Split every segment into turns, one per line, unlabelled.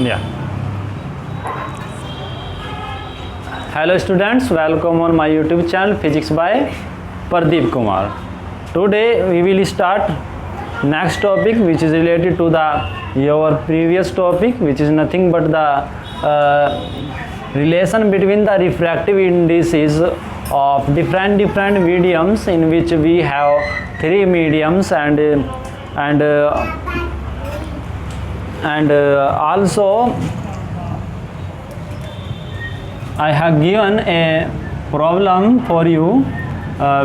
Yeah. Hello students, welcome on my YouTube channel Physics by Pardeep Kumar. Today we will start next topic which is related to the your previous topic, which is nothing but the relation between the refractive indices of different mediums, in which we have three mediums and also I have given a problem for you,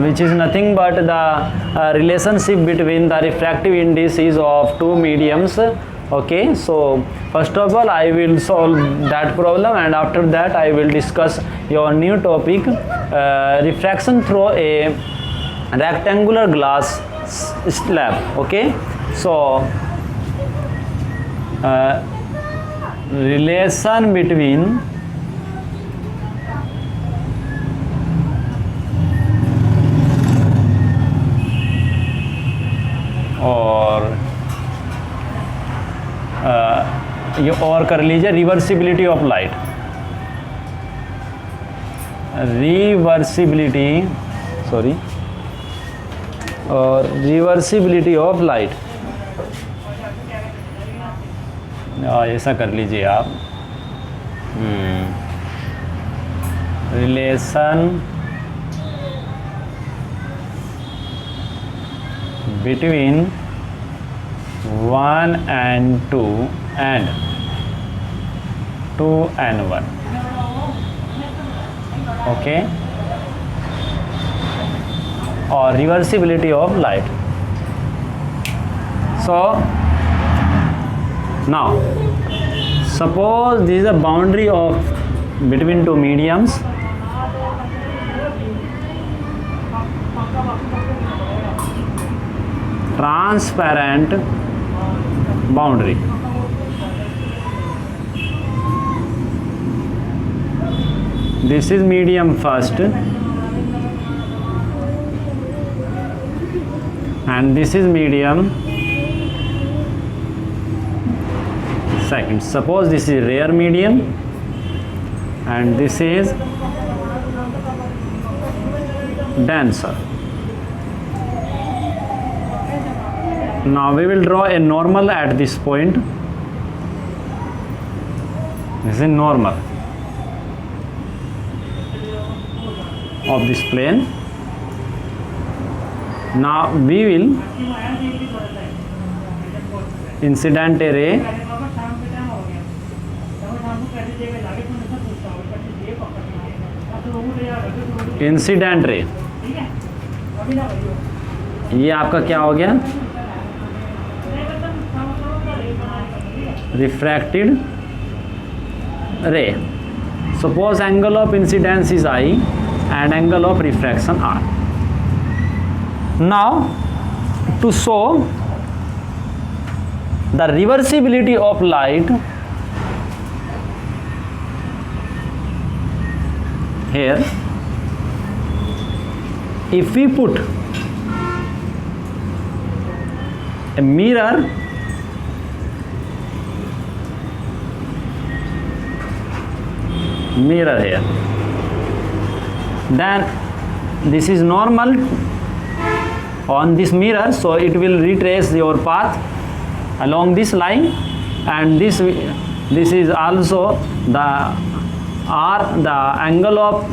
which is nothing but the relationship between the refractive indices of two mediums. Okay, so first of all I will solve that problem, and after that I will discuss your new topic, refraction through a rectangular glass slab. Okay, so relation between और कर लीजिए reversibility of light, reversibility of light, ऐसा कर लीजिए आप, relation between 1 and 2 and 2 and 1. Okay, or reversibility of light. So now suppose this is a boundary of between two mediums. Transparent boundary. This is medium first and this is medium second. Suppose this is rare medium and this is denser. Now we will draw a normal at this point. This is normal of this plane. Now we will incident ray, incident ray, ये आपका क्या हो गया, refracted ray. Suppose angle of incidence is I and angle of refraction R. Now to show the reversibility of light, here if we put a mirror here, then this is normal on this mirror, so it will retrace your path along this line, and this is also the R, the angle of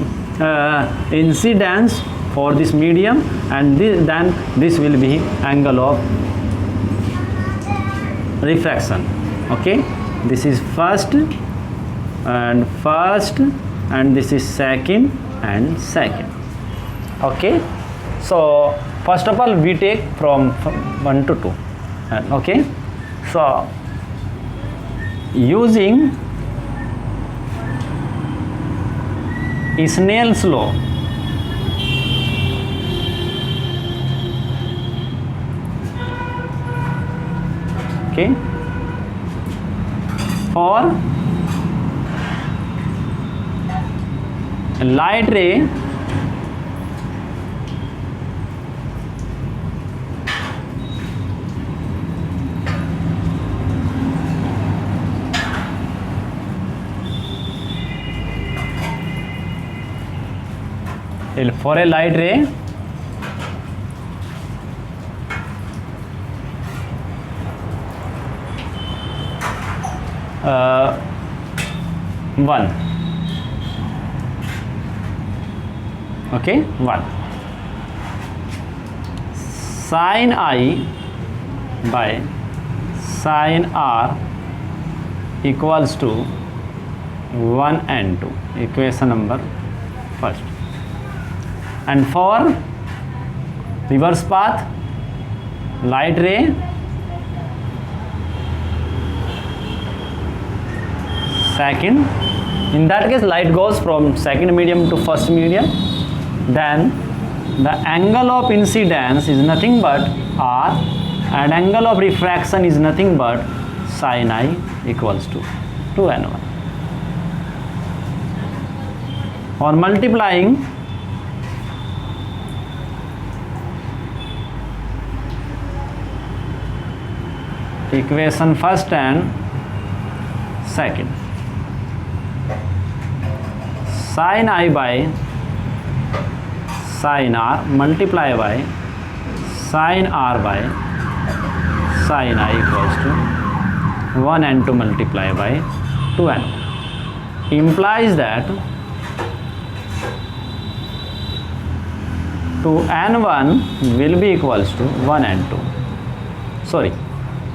incidence for this medium, and then this will be angle of refraction. Okay, this is first and this is second and second. Okay, so first of all we take from 1 to 2. Okay, so using Snell's law, okay, for light ray for a light ray, one. Okay, 1. Sin I by sin R equals to 1 and 2. Equation number first. And for reverse path, light ray, second. In that case, light goes from second medium to first medium. Then the angle of incidence is nothing but R, and angle of refraction is nothing but sin I equals to 2n1. On multiplying, equation first and second, sin I by sin R multiply by sin R by sin I equals to 1 and 2 multiply by 2n, implies that 2n1 will be equals to 1 and 2. Sorry,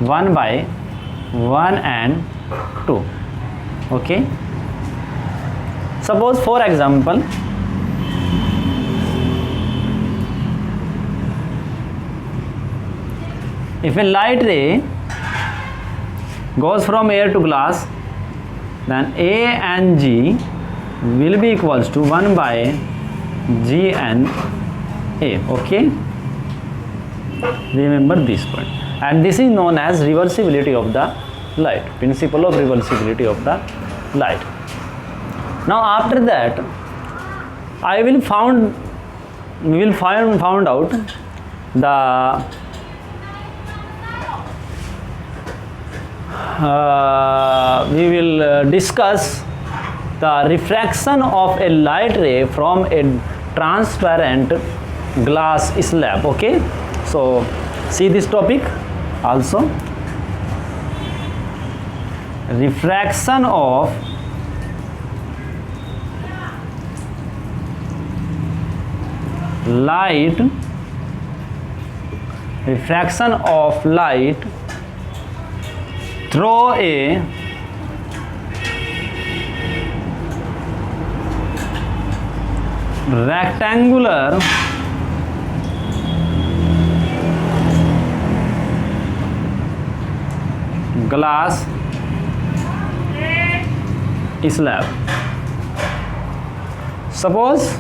1 by 1 and 2. Okay. Suppose, for example, if a light ray goes from air to glass, then A and G will be equals to 1 by G and A. Okay, remember this point. And this is known as reversibility of the light, principle of reversibility of the light. Now after that, we will find out the we will discuss the refraction of a light ray from a transparent glass slab. Okay, so see this topic also, refraction of light, refraction of light through a rectangular glass slab. Suppose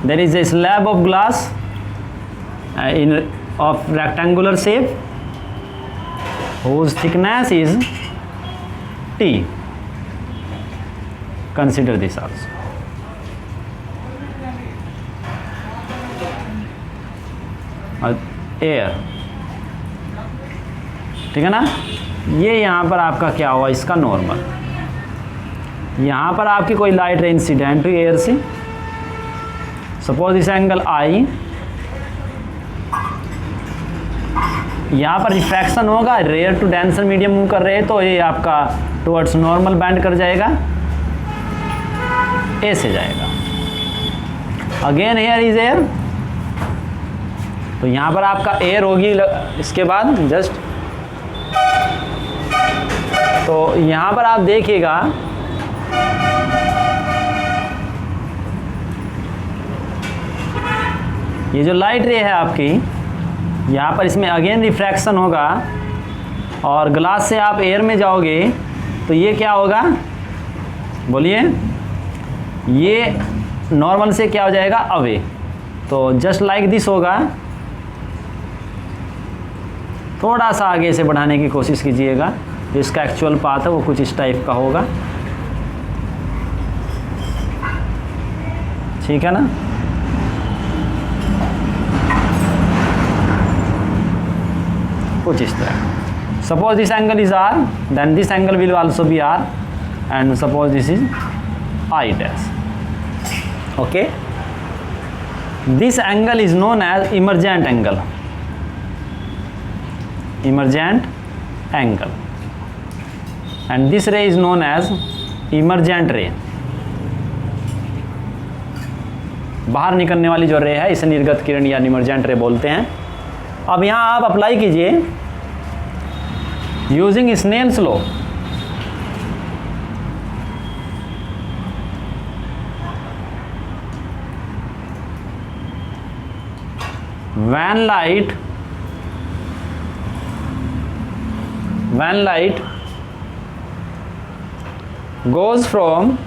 there is a slab of glass of rectangular shape whose thickness is T. Consider this also. Air, ठीक है ना। ये यहाँ पर आपका क्या हुआ, इसका नॉर्मल, यहाँ पर आपकी कोई लाइट रे इंसिडेंट हुई एयर से, सपोज इस एंगल आई, यहाँ पर रिफ्रैक्शन होगा, rare to denser medium move कर रहे हैं तो ये आपका टुवर्ड्स नॉर्मल बैंड कर जाएगा, ए से जाएगा। अगेन एयर इज एयर, तो यहाँ पर आपका एयर होगी, इसके बाद जस्ट, तो यहाँ पर आप देखिएगा ये जो लाइट रे है आपकी, यहाँ पर इसमें अगेन रिफ्रैक्शन होगा और ग्लास से आप एयर में जाओगे तो ये क्या होगा, बोलिए, ये नॉर्मल से क्या हो जाएगा, अवे। तो जस्ट लाइक दिस होगा, थोड़ा सा आगे से बढ़ाने की कोशिश कीजिएगा, जो इसका एक्चुअल पाथ है वो कुछ इस टाइप का होगा, ठीक है ना। कुछ इस तरह, suppose this angle is R, then this angle will also be R, and suppose this is I dash. Okay, this angle is known as emergent angle. Emergent angle, and this ray is known as emergent ray. बाहर निकलने वाली जो रे है इसे निर्गत किरण या emergent रे बोलते हैं. अब यहाँ आप अप्लाई कीजिए using Snell's law. when light goes from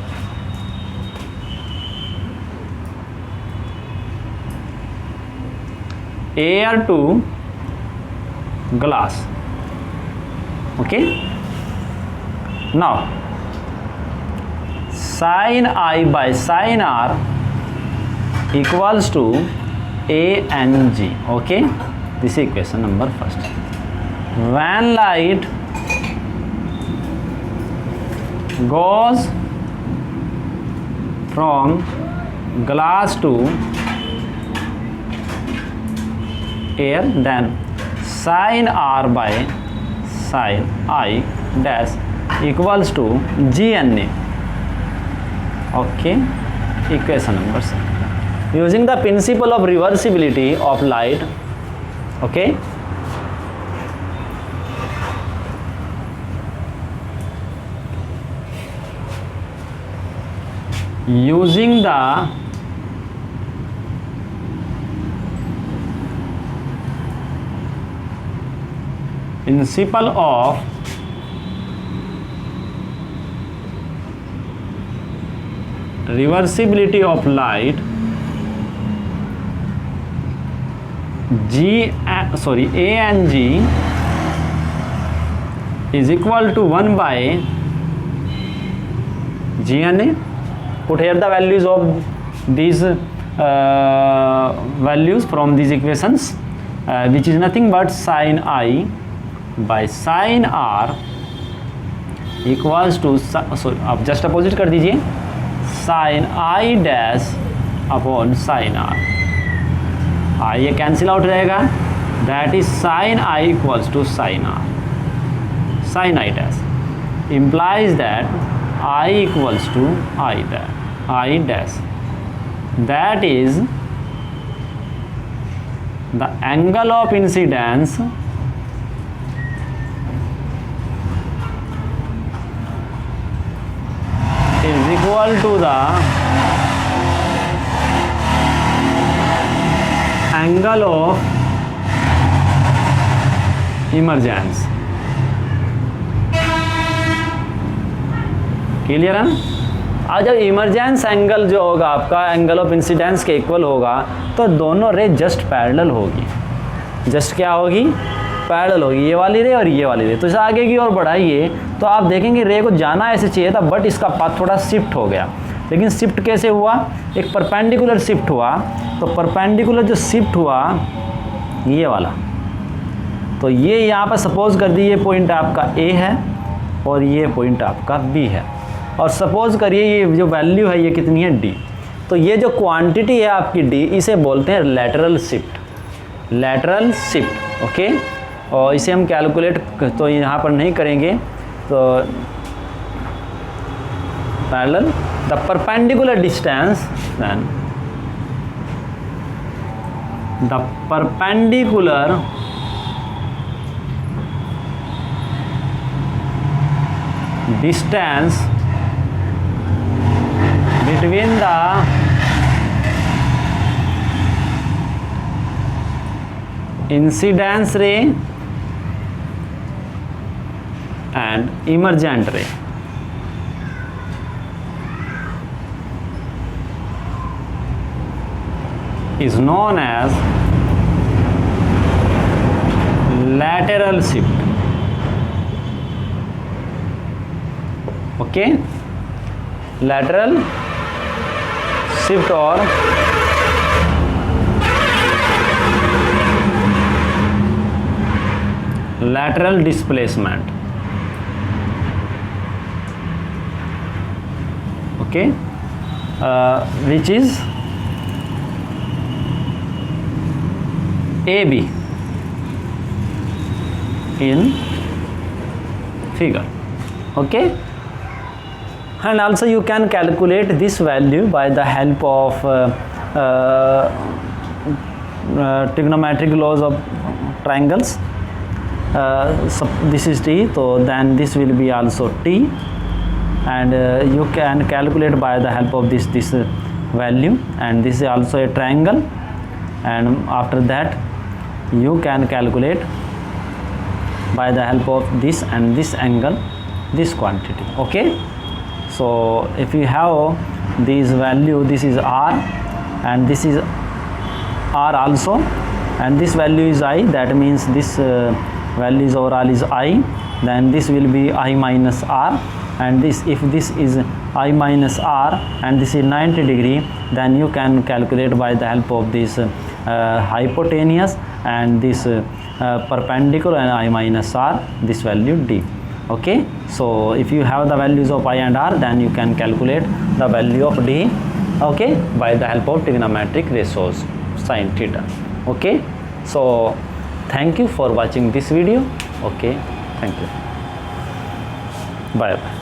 air to glass. Okay, now sin I by sin R equals to A and G. Okay, this is equation number first. When light goes from glass to air, then sin R by sin I dash equals to G N A. Okay, equation number 6. Using the principle of reversibility of light. Okay, using the principle of reversibility of light, A and G is equal to 1 by G and A. Put here the values of these values from these equations, which is nothing but sin I by sin R equals to, sorry, आप just opposite कर दीजिए, sin I dash upon sin R. ये cancel out रहेगा, that is sin I equals to sin R. sin I dash implies that I equals to I dash. That is the angle of incidence is equal to the angle of emergence. Clear है ना? और जब emergence angle जो होगा आपका angle of incidence के equal होगा तो दोनों रे जस्ट पैरेलल होगी. जस्ट क्या होगी? पैरेलल होगी, ये वाली रे और ये वाली रे. तो इसे आगे की ओर बढ़ाइए तो आप देखेंगे रे को जाना ऐसे चाहिए था, बट इसका पाथ थोड़ा शिफ्ट हो गया. लेकिन शिफ्ट कैसे हुआ? एक परपेंडिकुलर शिफ्ट हुआ. तो परपेंडिकुलर जो शिफ्ट हुआ ये वाला, तो ये यहाँ पर सपोज कर दी ये पॉइंट आपका ए है और ये पॉइंट आपका बी है. और सपोज करिए ये जो वैल्यू है ये कितनी है? डी. तो ये जो क्वांटिटी है आपकी डी, इसे बोलते हैं lateral shift. Lateral shift. Okay, और इसे हम कैलकुलेट तो यहाँ पर नहीं करेंगे. तो parallel the perpendicular distance, then the perpendicular distance between the incidence ray and emergent ray is known as lateral shift. Okay, lateral shift और lateral displacement. Okay, which is AB in figure. Okay, and also you can calculate this value by the help of trigonometric laws of triangles. So this is T, so then this will be also T, and you can calculate by the help of this value, and this is also a triangle, and after that you can calculate by the help of this and this angle, this quantity. Okay, so if you have this value, this is R and this is R also, and this value is I, that means this value is overall is I, then this will be I minus R, and this, if this is I minus R and this is 90 degree, then you can calculate by the help of this hypotenuse and this perpendicular and I minus R, this value D. Okay, so if you have the values of I and R, then you can calculate the value of D, okay, by the help of trigonometric ratios sin theta. Okay, so thank you for watching this video. Okay, thank you, bye bye.